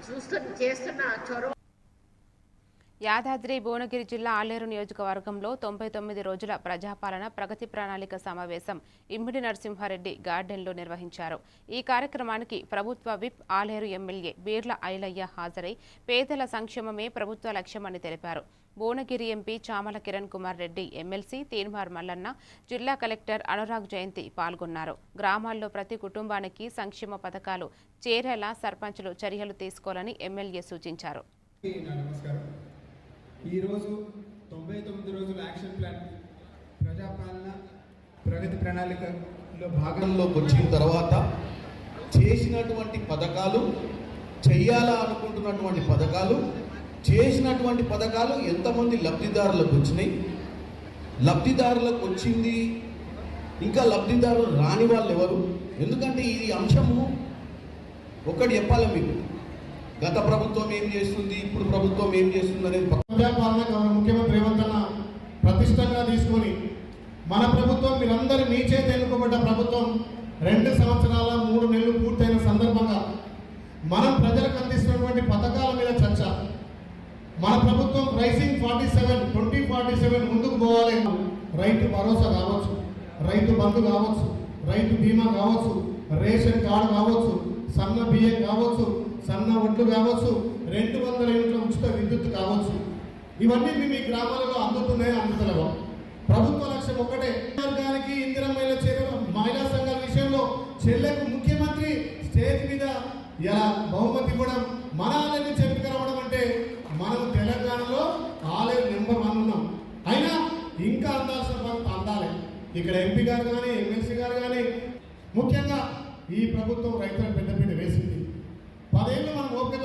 చేస్తున్న చొరవ. యాదాద్రి భువనగిరి జిల్లా ఆలేరు నియోజకవర్గంలో 99 రోజుల ప్రజాపాలన ప్రగతి ప్రణాళిక సమావేశం ఇమ్మిడి నరసింహారెడ్డి గార్డెన్లో నిర్వహించారు. ఈ కార్యక్రమానికి ప్రభుత్వ విప్ ఆలేరు ఎమ్మెల్యే బీర్ల ఐలయ్య హాజరై పేదల సంక్షేమమే ప్రభుత్వ లక్ష్యమని తెలిపారు. భువనగిరి ఎంపీ చామల కిరణ్ కుమార్ రెడ్డి, ఎమ్మెల్సీ తీన్మార్ మల్లన్న, జిల్లా కలెక్టర్ అనురాగ్ జయంతి పాల్గొన్నారు. గ్రామాల్లో ప్రతి కుటుంబానికి సంక్షేమ పథకాలు చేరేలా సర్పంచులు చర్యలు తీసుకోవాలని ఎమ్మెల్యే సూచించారు. ఈరోజు 99 రోజుల యాక్షన్ ప్లాన్ ప్రజాపాలన ప్రగతి ప్రణాళికలో భాగంలోకి వచ్చిన తర్వాత చేసినటువంటి పథకాలు, చెయ్యాలా అనుకుంటున్నటువంటి పథకాలు, చేసినటువంటి పథకాలు ఎంతమంది లబ్ధిదారులకు వచ్చినాయి, లబ్ధిదారులకు వచ్చింది, ఇంకా లబ్ధిదారులు రాని వాళ్ళు ఎవరు. ఎందుకంటే ఈ అంశము ఒకటి చెప్పాలి మీకు, గత ప్రభుత్వం ఏం చేస్తుంది, ఇప్పుడు ప్రభుత్వం ఏం చేస్తుంది అనేది ప్రజాపాలన ముఖ్యమంత్రి రేవంత్ అన్న ప్రతిష్టంగా తీసుకొని మన ప్రభుత్వం మీరందరూ మీ చేత ఎన్నుకోబడ్డ ప్రభుత్వం 2 సంవత్సరాల 3 నెలలు పూర్తయిన సందర్భంగా మనం ప్రజలకు అందిస్తున్నటువంటి పథకాల మీద చర్చ. మన ప్రభుత్వం రైసింగ్ 2047 ముందుకు పోవాలి. రైతు భరోసా కావచ్చు, రైతు బంధు కావచ్చు, రైతు బీమా కావచ్చు, రేషన్ కార్డు కావచ్చు, సన్న బియ్యం కావచ్చు, సన్న ఒడ్లు కావచ్చు, 200 యూనిట్ల ఉచిత విద్యుత్ కావచ్చు. ఇవన్నీ మీ గ్రామాలలో అందుతున్నాయి, అందుతలేవా? ప్రభుత్వ లక్ష్యం ఒకటే. వర్గానికి ఇందిరమైన చర్యలు, మహిళా సంఘాల విషయంలో చెల్లెకు ముఖ్యమంత్రి స్టేజ్ మీద ఇలా బహుమతి కూడా మన ఆలయాన్ని చెప్పుకు రావడం అంటే మనం తెలంగాణలో ఆలయం నెంబర్ 1 ఉన్నాం. అయినా ఇంకా అందాల్సిన పని అందాలి. ఇక్కడ ఎంపీ గారు కానీ, ఎమ్మెల్సీ గారు కానీ, ముఖ్యంగా ఈ ప్రభుత్వం రైతులకు పెద్దపీట వేసింది. 10 ఏళ్ళు మనం ఓపిక